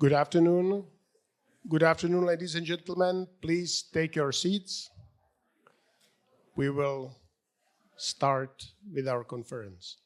Good afternoon. Good afternoon, ladies and gentlemen. Please take your seats. We will start with our conference.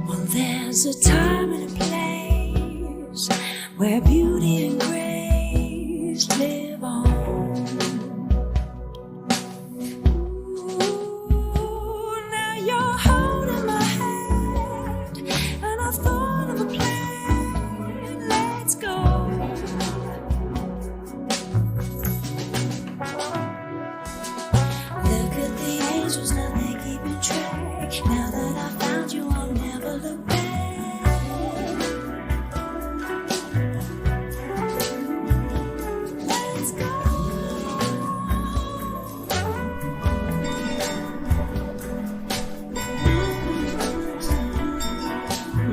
Well, there's a time and a place where beauty and grace live on. Ooh, now you're holding my hand, and I've thought of a plan. Let's go. Look at the angels, now they're keeping track. Now that I found you, I'll never look back. Let's go.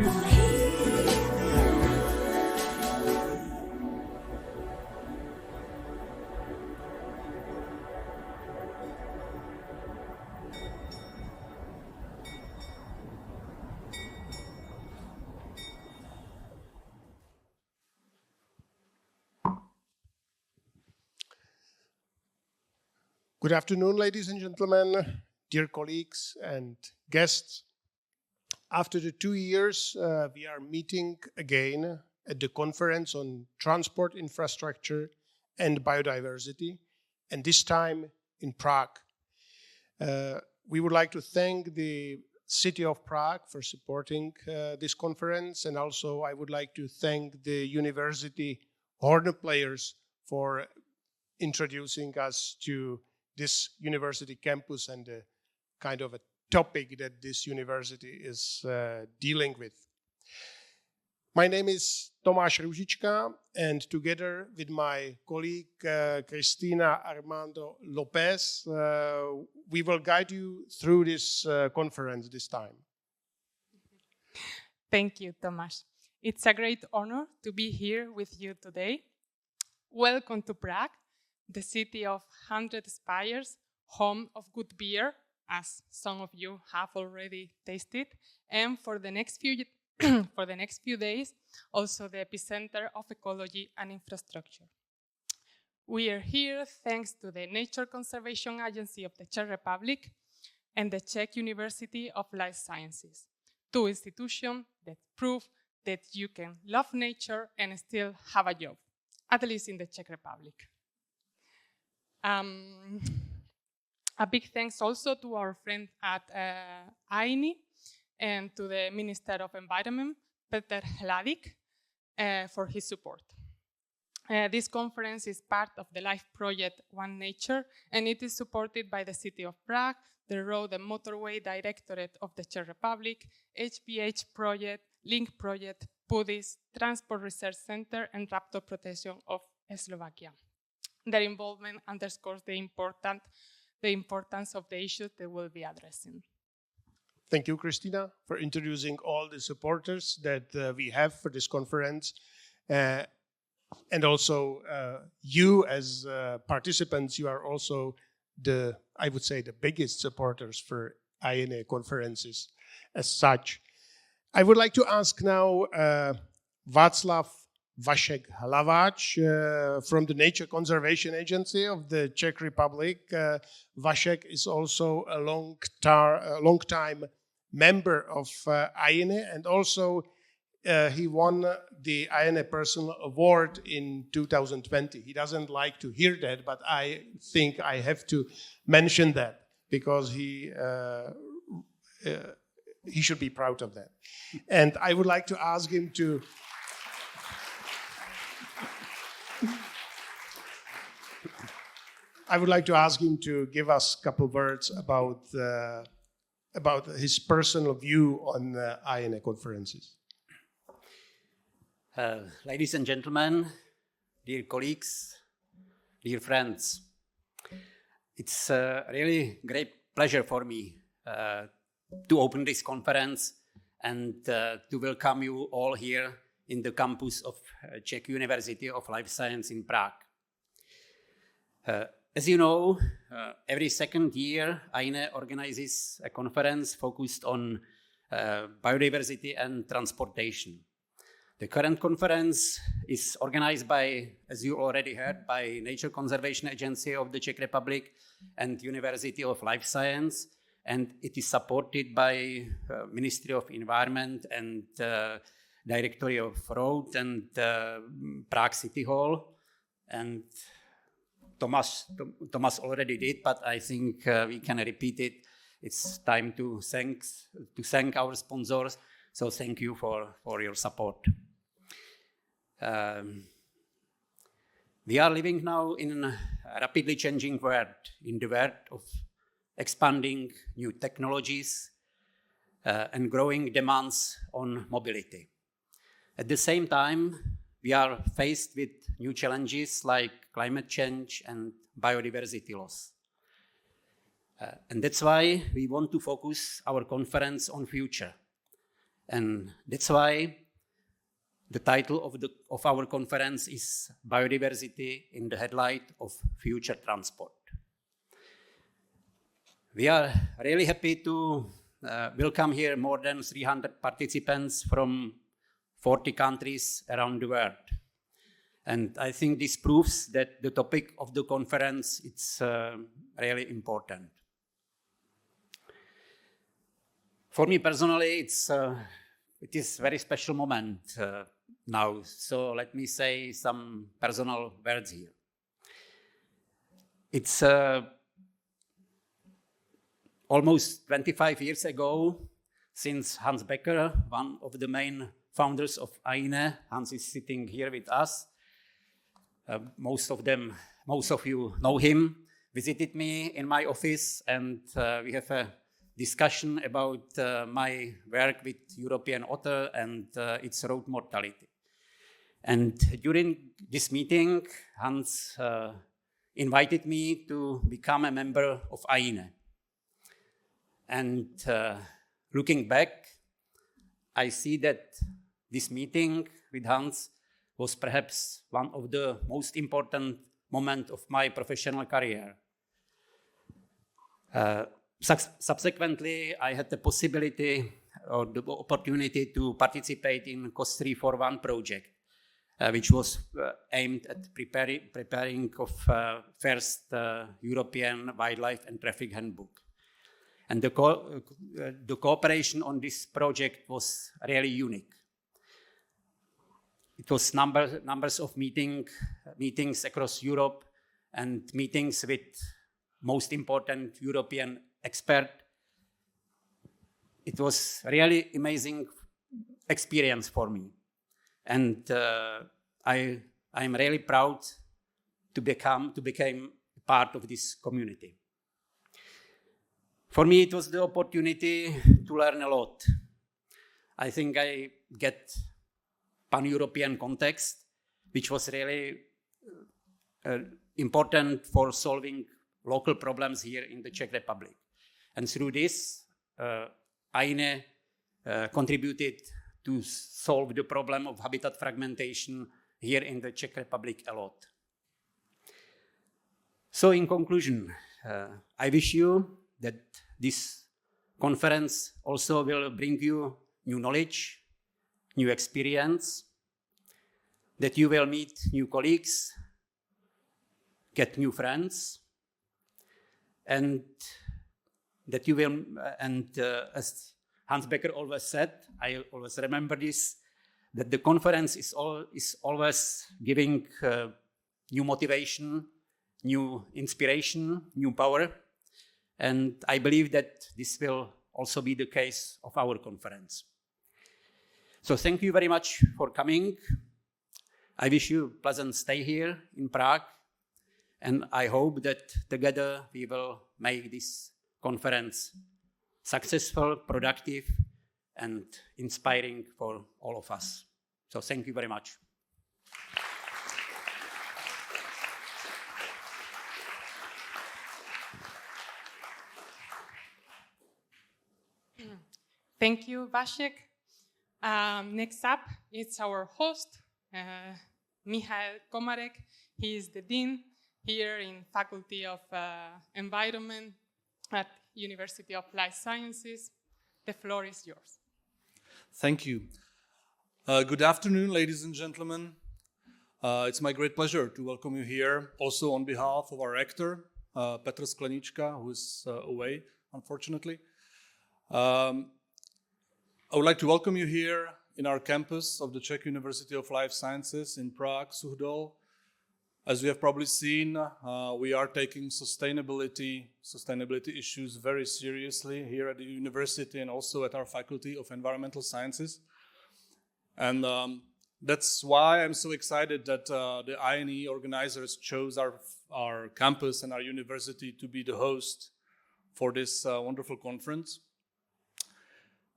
Oh, here we are. Good afternoon, ladies and gentlemen, dear colleagues and guests. After the 2 years, we are meeting again at the conference on transport infrastructure and biodiversity, and this time in Prague. We would like to thank the City of Prague for supporting this conference, and also I would like to thank the university horn players for introducing us to this university campus and the kind of a topic that this university is dealing with. My name is Tomáš Růžička, and together with my colleague Cristina Armando Lopez, we will guide you through this conference this time. Thank you, Tomáš. It's a great honor to be here with you today. Welcome to Prague, the city of 100 spires, home of good beer, as some of you have already tasted, and for the next few days, also the epicenter of ecology and infrastructure. We are here thanks to the Nature Conservation Agency of the Czech Republic and the Czech University of Life Sciences, two institutions that prove that you can love nature and still have a job, at least in the Czech Republic. A big thanks also to our friend at IENE and to the Minister of Environment, Peter Hladik, for his support. This conference is part of the LIFE project One Nature, and it is supported by the City of Prague, the Road and Motorway Directorate of the Czech Republic, HBH project, Link project, PUDIS, Transport Research Center, and Raptor Protection of Slovakia. Their involvement underscores the importance of the issues they will be addressing. Thank you, Christina, for introducing all the supporters that we have for this conference. And also you as participants, you are also I would say, the biggest supporters for IENE conferences as such. I would like to ask now Václav Vašek Hlaváč from the Nature Conservation Agency of the Czech Republic. Vašek is also a long-time member of IENE, and also he won the IENE Personal Award in 2020. He doesn't like to hear that, but I think I have to mention that because he should be proud of that. And I would like to ask him to give us a couple words about his personal view on IENE conferences. Ladies and gentlemen, dear colleagues, dear friends, it's a really great pleasure for me to open this conference and to welcome you all here in the campus of Czech University of Life Science in Prague. As you know, every second year, IENE organizes a conference focused on biodiversity and transportation. The current conference is organized by, as you already heard, by Nature Conservation Agency of the Czech Republic and University of Life Science, and it is supported by Ministry of Environment and Directorate of Road and Prague City Hall. And Thomas already did, but I think we can repeat it. It's time to thank our sponsors. So thank you for your support. We are living now in a rapidly changing world, in the world of expanding new technologies and growing demands on mobility. At the same time, we are faced with new challenges like climate change and biodiversity loss. And that's why we want to focus our conference on future. And that's why the title of our conference is Biodiversity in the Headlight of Future Transport. We are really happy to welcome here more than 300 participants from 40 countries around the world. And I think this proves that the topic of the conference is really important. For me personally, it is a very special moment now. So let me say some personal words here. It's almost 25 years ago since Hans Becker, one of the main founders of IENE, Hans is sitting here with us. Most of you know him, visited me in my office, and we have a discussion about my work with European otter and its road mortality. And during this meeting, Hans invited me to become a member of IENE. And looking back, I see that this meeting with Hans was perhaps one of the most important moments of my professional career. Subsequently, I had the possibility or the opportunity to participate in COS 341 project, which was aimed at preparing of first European Wildlife and Traffic Handbook. And the cooperation on this project was really unique. It was numbers of meetings across Europe and meetings with most important European experts. It was really amazing experience for me. And I am really proud to become part of this community. For me, it was the opportunity to learn a lot. I think I get pan-European context, which was really important for solving local problems here in the Czech Republic. And through this, IENE contributed to solve the problem of habitat fragmentation here in the Czech Republic a lot. So in conclusion, I wish you that this conference also will bring you new knowledge, new experience, that you will meet new colleagues, get new friends, and that you will, as Hans Becker always said, I always remember this, that the conference is always giving new motivation, new inspiration, new power. And I believe that this will also be the case of our conference. So thank you very much for coming. I wish you a pleasant stay here in Prague. And I hope that together we will make this conference successful, productive, and inspiring for all of us. So thank you very much. Thank you, Vasek. Next up, it's our host, Michael Komarek. He is the Dean here in Faculty of Environment at University of Life Sciences. The floor is yours. Thank you. Good afternoon, ladies and gentlemen. It's my great pleasure to welcome you here, also on behalf of our rector, Petr Sklenička, who is away, unfortunately. I would like to welcome you here in our campus of the Czech University of Life Sciences in Prague, Suchdol. As we have probably seen, we are taking sustainability issues very seriously here at the university and also at our Faculty of Environmental Sciences. And that's why I'm so excited that the IENE organizers chose our campus and our university to be the host for this wonderful conference.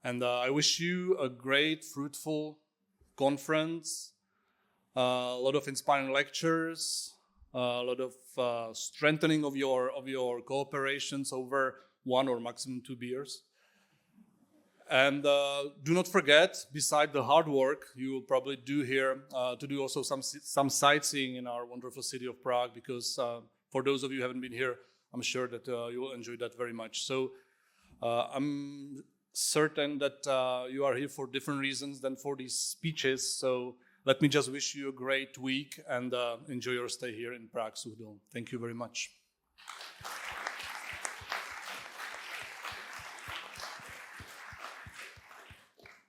And I wish you a great, fruitful conference, a lot of inspiring lectures, a lot of strengthening of your cooperations over 1 or maximum 2 beers. And do not forget, beside the hard work you will probably do here, to do also some sightseeing in our wonderful city of Prague, because for those of you who haven't been here, I'm sure that you will enjoy that very much. So I'm certain that you are here for different reasons than for these speeches. So let me just wish you a great week and enjoy your stay here in Prague, Suchdol. Thank you very much.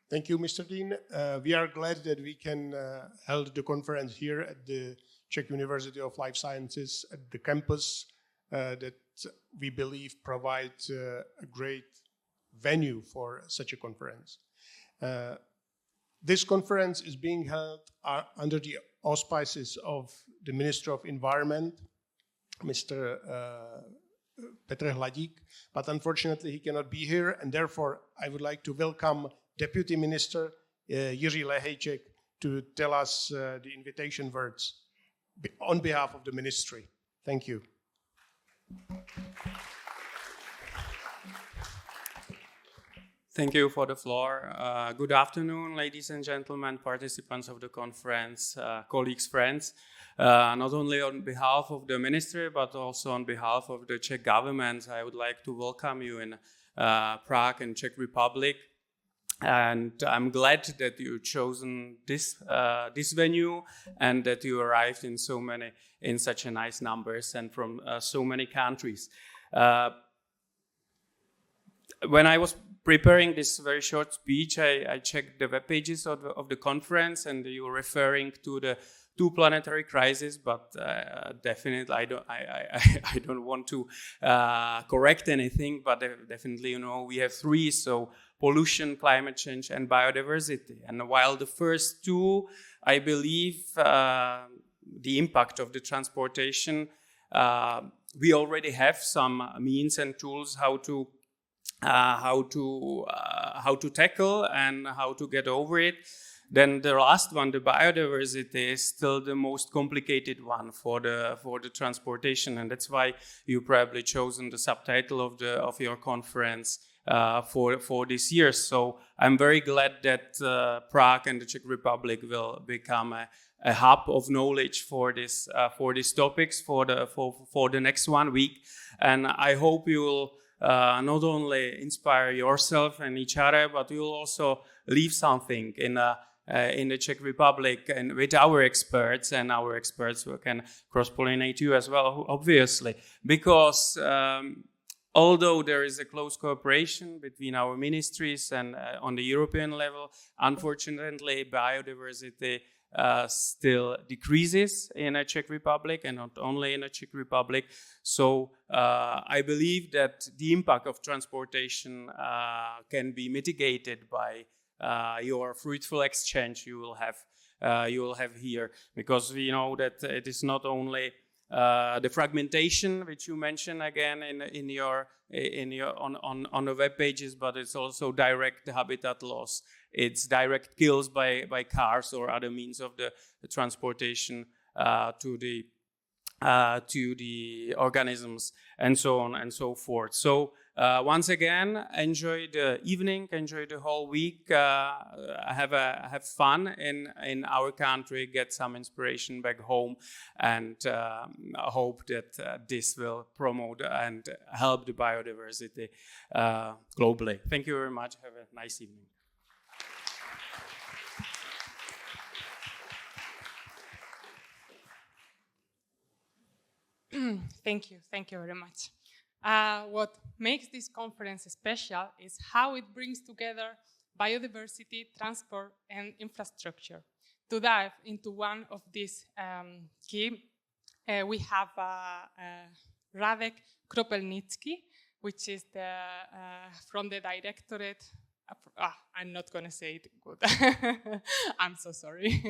Thank you, Mr. Dean. We are glad that we can hold the conference here at the Czech University of Life Sciences at the campus that we believe provides a great venue for such a conference. This conference is being held under the auspices of the Minister of Environment, Mr. Petr Hladík, but unfortunately he cannot be here, and therefore I would like to welcome Deputy Minister Jiří Lehejček to tell us the invitation words on behalf of the ministry. Thank you. Thank you for the floor. Good afternoon, ladies and gentlemen, participants of the conference, colleagues, friends. Not only on behalf of the ministry, but also on behalf of the Czech government, I would like to welcome you in Prague and Czech Republic. And I'm glad that you've chosen this venue and that you arrived in such a nice numbers and from so many countries. When I was preparing this very short speech, I checked the web pages of the conference, and you were referring to the 2 planetary crises, but definitely I don't want to correct anything, but definitely, we have 3, so pollution, climate change, and biodiversity. And while the first 2, I believe the impact of the transportation, we already have some means and tools how to tackle and how to get over it. Then the last one, the biodiversity, is still the most complicated one for the transportation, and that's why you probably chosen the subtitle of your conference, for this year. So I'm very glad that Prague and the Czech Republic will become a hub of knowledge for these topics for the next 1 week. And I hope you will not only inspire yourself and each other, but you will also leave something in the Czech Republic and with our experts, and our experts who can cross-pollinate you as well, obviously, because although there is a close cooperation between our ministries and on the European level, unfortunately, biodiversity still decreases in the Czech Republic, and not only in the Czech Republic. So I believe that the impact of transportation can be mitigated by your fruitful exchange you will have here, because we know that it is not only the fragmentation which you mention again on the web pages, but it's also direct habitat loss. It's direct kills by cars or other means of the transportation to the organisms, and so on and so forth. So once again, enjoy the evening, enjoy the whole week, have fun in our country, get some inspiration back home, and hope that this will promote and help the biodiversity globally. Thank you very much. Have a nice evening. Thank you very much. What makes this conference special is how it brings together biodiversity, transport, and infrastructure. To dive into one of these key, we have Radek Kropelnicki, which is from the directorate. I'm not going to say it good. I'm so sorry.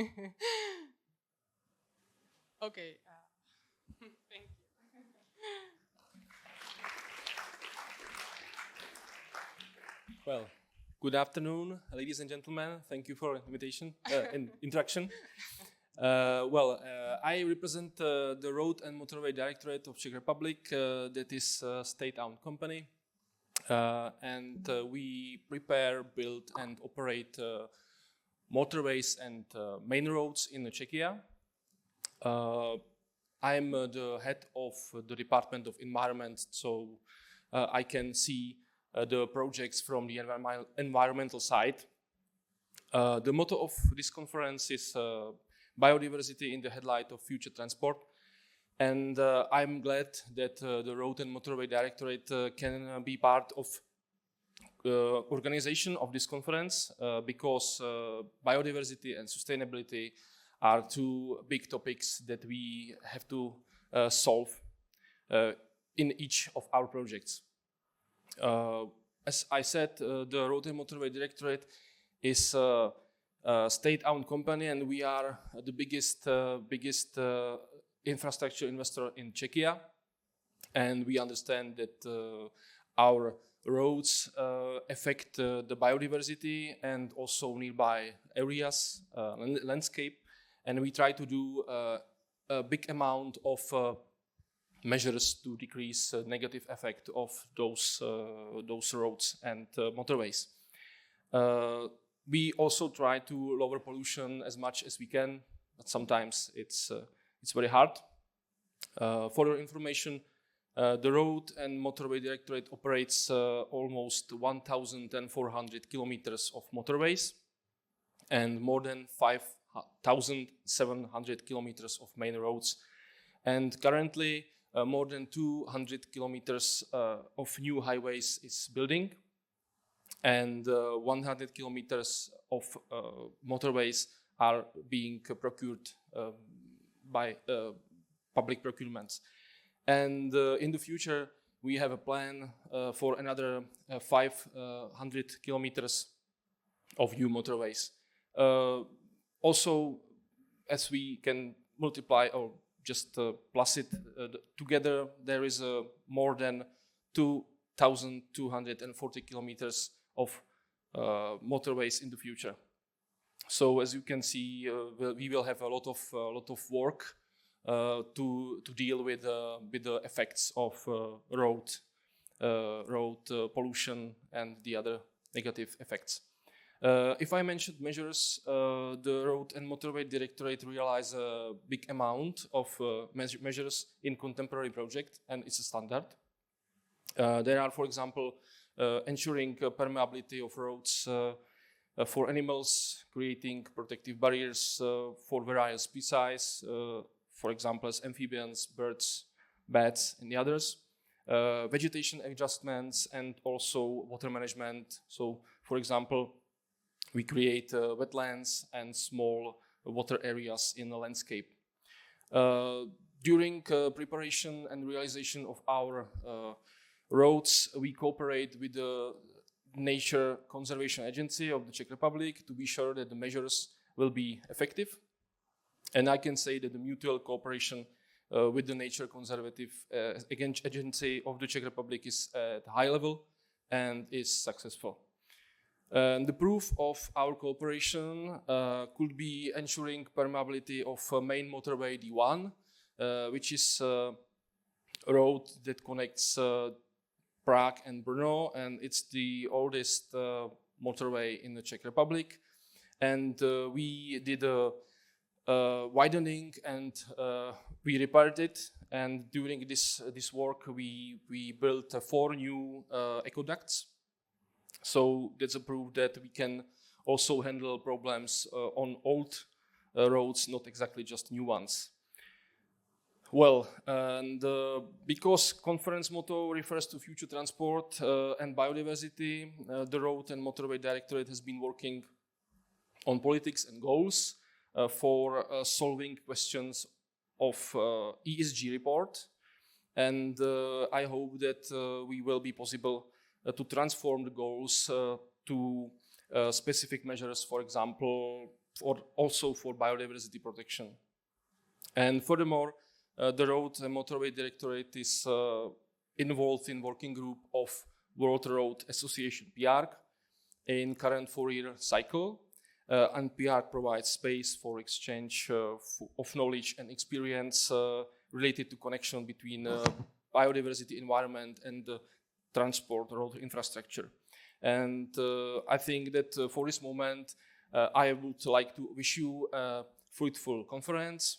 Okay. Thank you. Well, good afternoon, ladies and gentlemen. Thank you for invitation and introduction. I represent the Road and Motorway Directorate of Czech Republic. That is a state-owned company, and we prepare, build, and operate motorways and main roads in Czechia. I'm the head of the Department of Environment, so I can see the projects from the environmental side. The motto of this conference is biodiversity in the headlight of future transport. And I'm glad that the Road and Motorway Directorate can be part of organization of this conference because biodiversity and sustainability are two big topics that we have to solve in each of our projects. As I said, the Road and Motorway Directorate is a state-owned company, and we are the biggest infrastructure investor in Czechia. And we understand that our roads affect the biodiversity and also nearby areas, landscape. And we try to do a big amount of measures to decrease negative effect of those roads and motorways. We also try to lower pollution as much as we can, but sometimes it's very hard. For your information, the Road and Motorway Directorate operates almost 1,400 kilometers of motorways and more than 5,700 kilometers of main roads. And currently, more than 200 kilometers of new highways is building, and 100 kilometers of motorways are being procured by public procurements. And in the future, we have a plan for another 500 kilometers of new motorways. Also, as we can multiply or just plus it together, there is more than 2,240 kilometers of motorways in the future. So as you can see, we will have a lot of work to deal with the effects of road road pollution and the other negative effects. If I mentioned measures, the Road and Motorway Directorate realized a big amount of measures in contemporary project, and it's a standard. There are, for example, ensuring permeability of roads for animals, creating protective barriers for various species, for example, as amphibians, birds, bats, and the others. Vegetation adjustments and also water management. So, for example, we create wetlands and small water areas in the landscape. During preparation and realization of our roads, we cooperate with the Nature Conservation Agency of the Czech Republic to be sure that the measures will be effective. And I can say that the mutual cooperation with the Nature Conservative Agency of the Czech Republic is at a high level and is successful. The proof of our cooperation could be ensuring permeability of main motorway D1, which is a road that connects Prague and Brno, and it's the oldest motorway in the Czech Republic. And we did a widening and we repaired it. And during this work, we built 4 new aqueducts. So that's a proof that we can also handle problems on old roads, not exactly just new ones. Well, and because conference motto refers to future transport and biodiversity, the Road and Motorway Directorate has been working on politics and goals for solving questions of ESG report. And I hope that we will be possible to transform the goals to specific measures, for example, also for biodiversity protection. And furthermore, the Road and Motorway Directorate is involved in working group of World Road Association, PIARC, in current 4-year cycle. And PIARC provides space for exchange of knowledge and experience related to connection between biodiversity, environment, and transport road infrastructure. And I think that for this moment, I would like to wish you a fruitful conference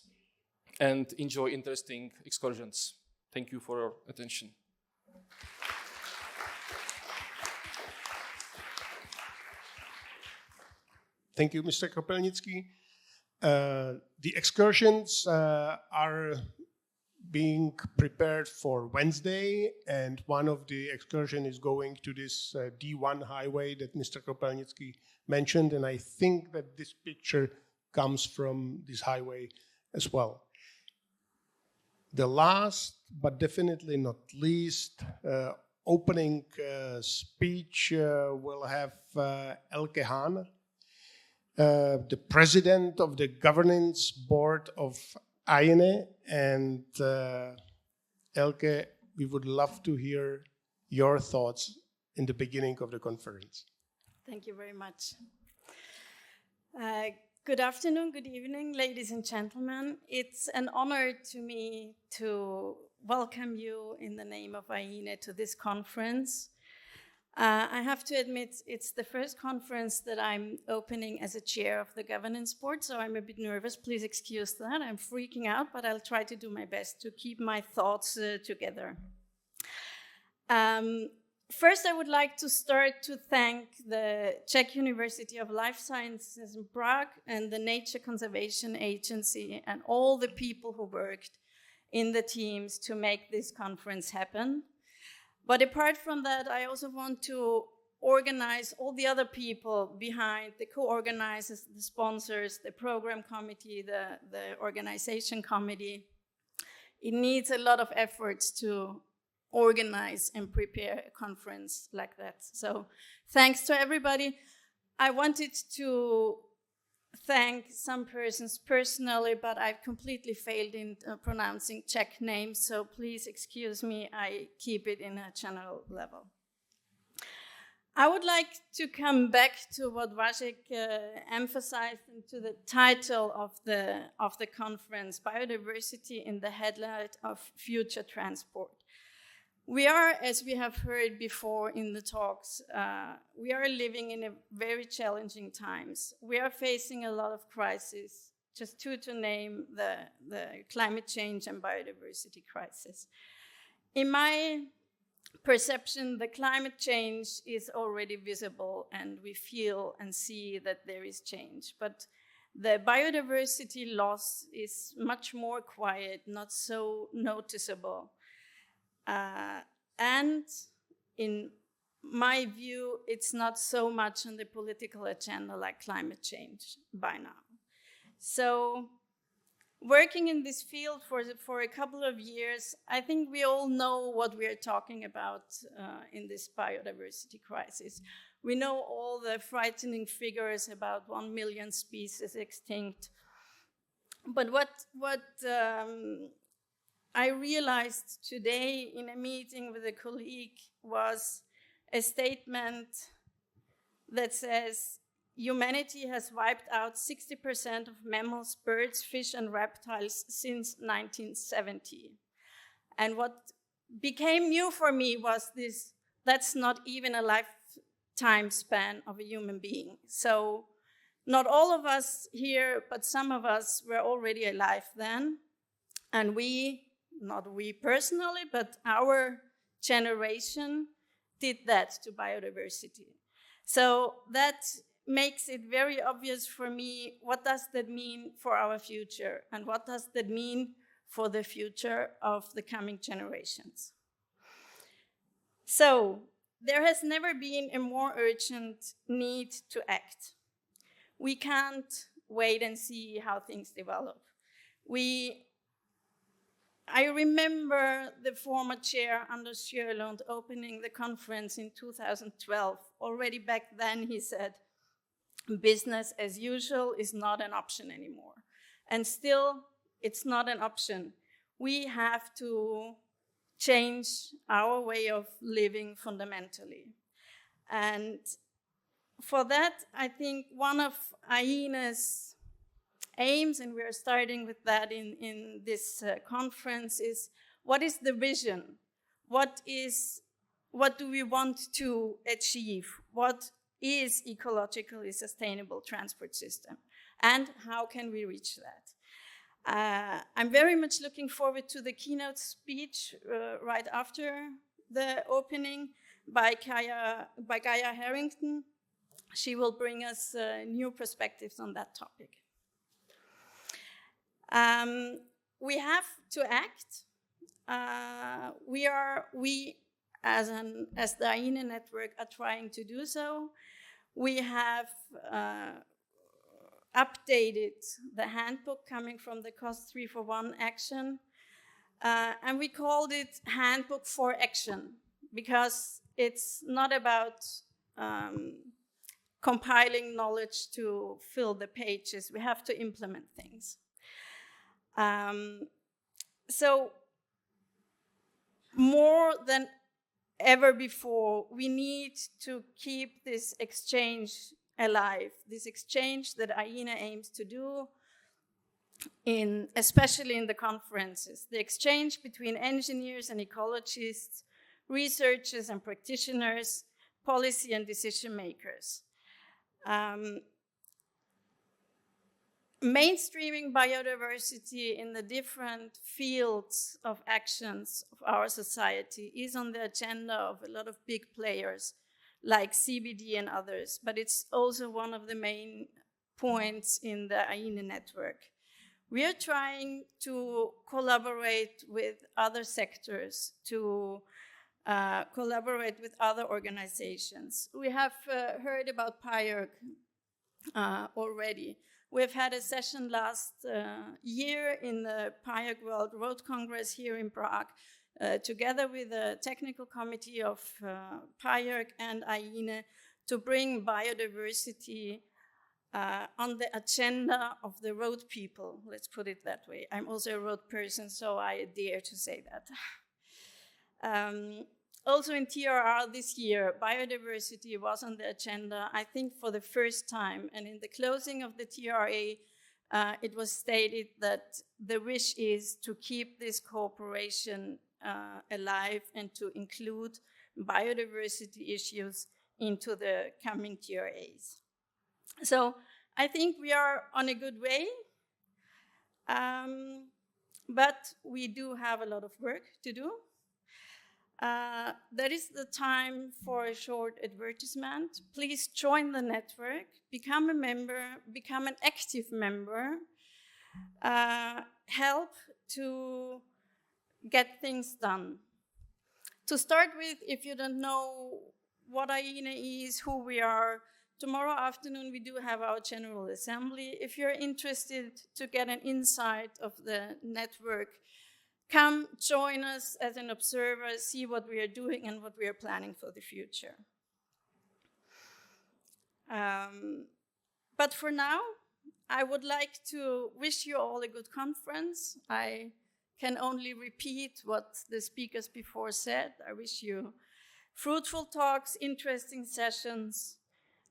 and enjoy interesting excursions. Thank you for your attention. Thank you, Mr. Kropelnický. The excursions are being prepared for Wednesday, and one of the excursion is going to this D1 highway that Mr. Kropelnický mentioned, and I think that this picture comes from this highway as well. The last, but definitely not least, opening speech will have Elke Hahn, the president of the governance board of IENE, and Elke, we would love to hear your thoughts in the beginning of the conference. Thank you very much. Good afternoon, good evening, ladies and gentlemen. It's an honor to me to welcome you in the name of IENE to this conference. I have to admit, it's the first conference that I'm opening as a chair of the governance board, so I'm a bit nervous. Please excuse that. I'm freaking out, but I'll try to do my best to keep my thoughts together. First, I would like to start to thank the Czech University of Life Sciences in Prague and the Nature Conservation Agency and all the people who worked in the teams to make this conference happen. But apart from that, I also want to organize all the other people behind, the co-organizers, the sponsors, the program committee, the organization committee. It needs a lot of efforts to organize and prepare a conference like that. So thanks to everybody. I wanted to thank some persons personally, but I've completely failed in pronouncing Czech names, so please excuse me, I keep it in a general level. I would like to come back to what Wojciech emphasized and to the title of the conference, Biodiversity in the Headlight of Future Transport. We are, as we have heard before in the talks, we are living in a very challenging times. We are facing a lot of crises, just two to name the climate change and biodiversity crisis. In my perception, the climate change is already visible and we feel and see that there is change. But the biodiversity loss is much more quiet, not so noticeable. And in my view, it's not so much on the political agenda like climate change by now. So working in this field for a couple of years, I think we all know what we are talking about in this biodiversity crisis. We know all the frightening figures about 1 million species extinct. But what I realized today in a meeting with a colleague was a statement that says humanity has wiped out 60% of mammals, birds, fish, and reptiles since 1970. And what became new for me was this: that's not even a lifetime span of a human being. So not all of us here, but some of us were already alive then. And we, not we personally, but our generation did that to biodiversity. So that makes it very obvious for me, what does that mean for our future? And what does that mean for the future of the coming generations? So there has never been a more urgent need to act. We can't wait and see how things develop. I remember the former chair, Anders Sjölund, opening the conference in 2012. Already back then he said, business as usual is not an option anymore. And still, it's not an option. We have to change our way of living fundamentally. And for that, I think one of IENE's aims, and we are starting with that in this conference, is what is the vision? What do we want to achieve? What is ecologically sustainable transport system? And how can we reach that? I'm very much looking forward to the keynote speech right after the opening by Gaia Harrington. She will bring us new perspectives on that topic. We have to act. We as the IENE network are trying to do so. We have updated the handbook coming from the Cost 3 for 1 action, and we called it Handbook for Action, because it's not about compiling knowledge to fill the pages. We have to implement things. So more than ever before, we need to keep this exchange alive, this exchange that IENE aims to do, especially in the conferences, the exchange between engineers and ecologists, researchers and practitioners, policy and decision makers. Mainstreaming biodiversity in the different fields of actions of our society is on the agenda of a lot of big players like CBD and others, but it's also one of the main points in the IENE network. We are trying to collaborate with other sectors, to collaborate with other organizations. We have heard about PIRG already. We've had a session last year in the PIRG World Road Congress here in Prague, together with the technical committee of PIRG and IENE, to bring biodiversity on the agenda of the road people, let's put it that way. I'm also a road person, so I dare to say that. Also in TRR this year, biodiversity was on the agenda, I think, for the first time. And in the closing of the TRA, it was stated that the wish is to keep this cooperation alive and to include biodiversity issues into the coming TRAs. So I think we are on a good way, but we do have a lot of work to do. That is the time for a short advertisement. Please join the network, become a member, become an active member, help to get things done. To start with, if you don't know what IENE is, who we are, tomorrow afternoon we do have our General Assembly. If you're interested to get an insight of the network, come join us as an observer, see what we are doing and what we are planning for the future. But for now, I would like to wish you all a good conference. I can only repeat what the speakers before said. I wish you fruitful talks, interesting sessions,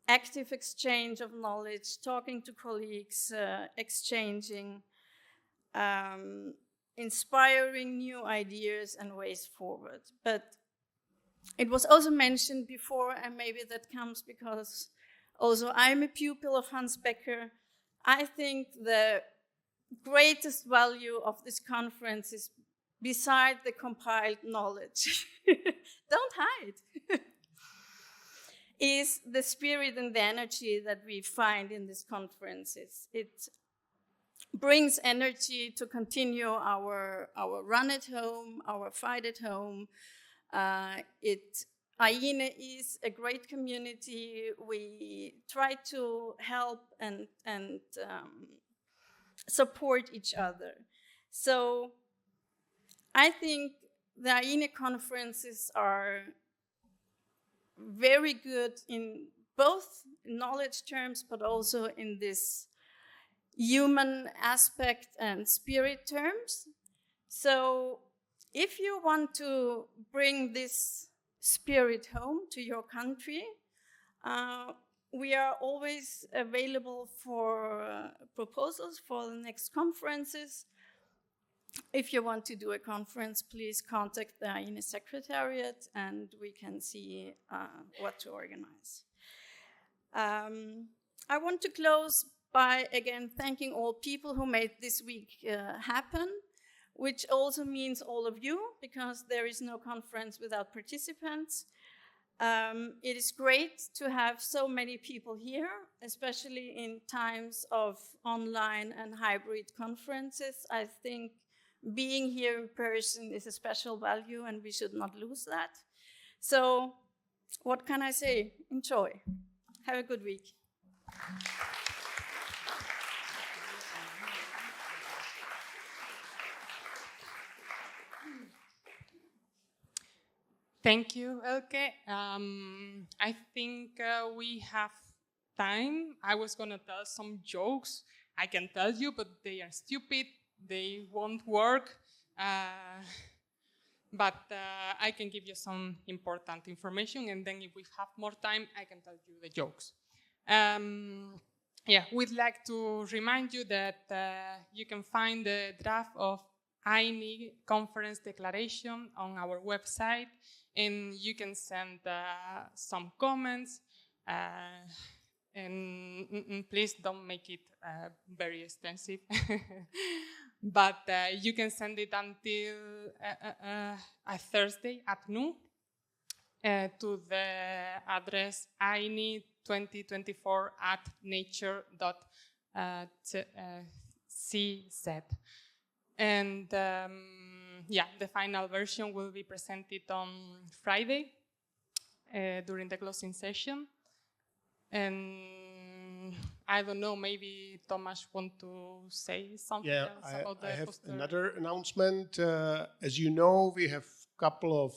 active exchange of knowledge, talking to colleagues, exchanging, inspiring new ideas and ways forward. But it was also mentioned before, and maybe that comes because also I'm a pupil of Hans Becker. I think the greatest value of this conference is, beside the compiled knowledge, don't hide, is the spirit and the energy that we find in these conferences. It brings energy to continue our run at home, our fight at home. IENE is a great community. We try to help and support each other. So I think the IENE conferences are very good in both knowledge terms, but also in this human aspect and spirit terms. So if you want to bring this spirit home to your country, we are always available for proposals for the next conferences. If you want to do a conference, please contact the IENE Secretariat and we can see what to organize. I want to close by again thanking all people who made this week happen, which also means all of you, because there is no conference without participants. It is great to have so many people here, especially in times of online and hybrid conferences. I think being here in person is a special value and we should not lose that. So what can I say? Enjoy. Have a good week. Thank you, Elke. I think we have time. I was going to tell some jokes. I can tell you, but they are stupid. They won't work. But I can give you some important information, and then if we have more time, I can tell you the jokes. Yeah, we'd like to remind you that you can find the draft of IENE conference declaration on our website, and you can send some comments, and please don't make it very extensive. But you can send it until a Thursday at noon to the address iene24@nature.cz. And yeah, the final version will be presented on Friday during the closing session. And I don't know, maybe Tomasz want to say something else about the I have poster? another announcement. As you know, we have a couple of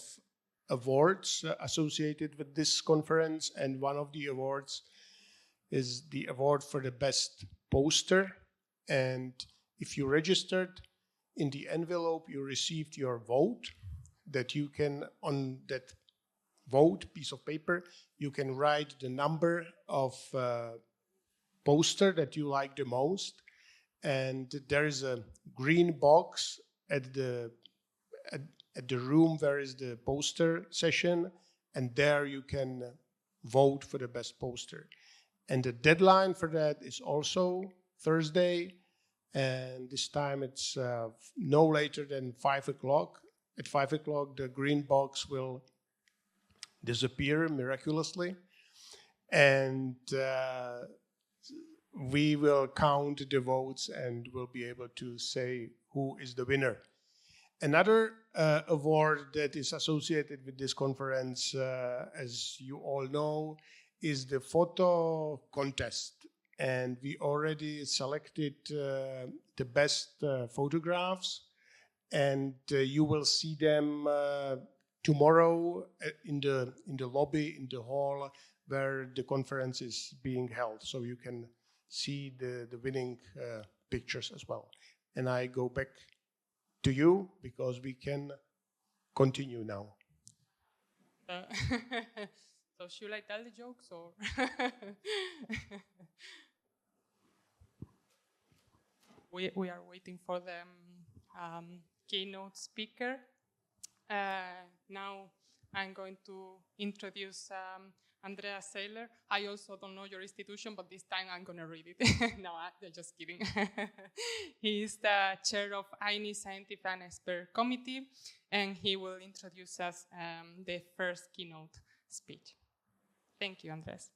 awards associated with this conference, and one of the awards is the award for the best poster. And if you registered, in the envelope you received your vote, that you can, on that vote piece of paper, you can write the number of poster that you like the most, and there is a green box at the room where is the poster session, and there you can vote for the best poster. And the deadline for that is also Thursday, and this time it's no later than 5 o'clock. At 5 o'clock, the green box will disappear miraculously, and we will count the votes and will be able to say who is the winner. Another award that is associated with this conference, as you all know, is the photo contest. And we already selected the best photographs, and you will see them tomorrow in the lobby, in the hall where the conference is being held. So you can see the winning pictures as well. And I go back to you because we can continue now. So should I tell the jokes or? we are waiting for the keynote speaker. Now I'm going to introduce Andrea Saylor. I also don't know your institution, but this time I'm going to read it. No, I'm just kidding. He is the chair of IENE Scientific and Expert Committee, and he will introduce us the first keynote speech. Thank you, Andres.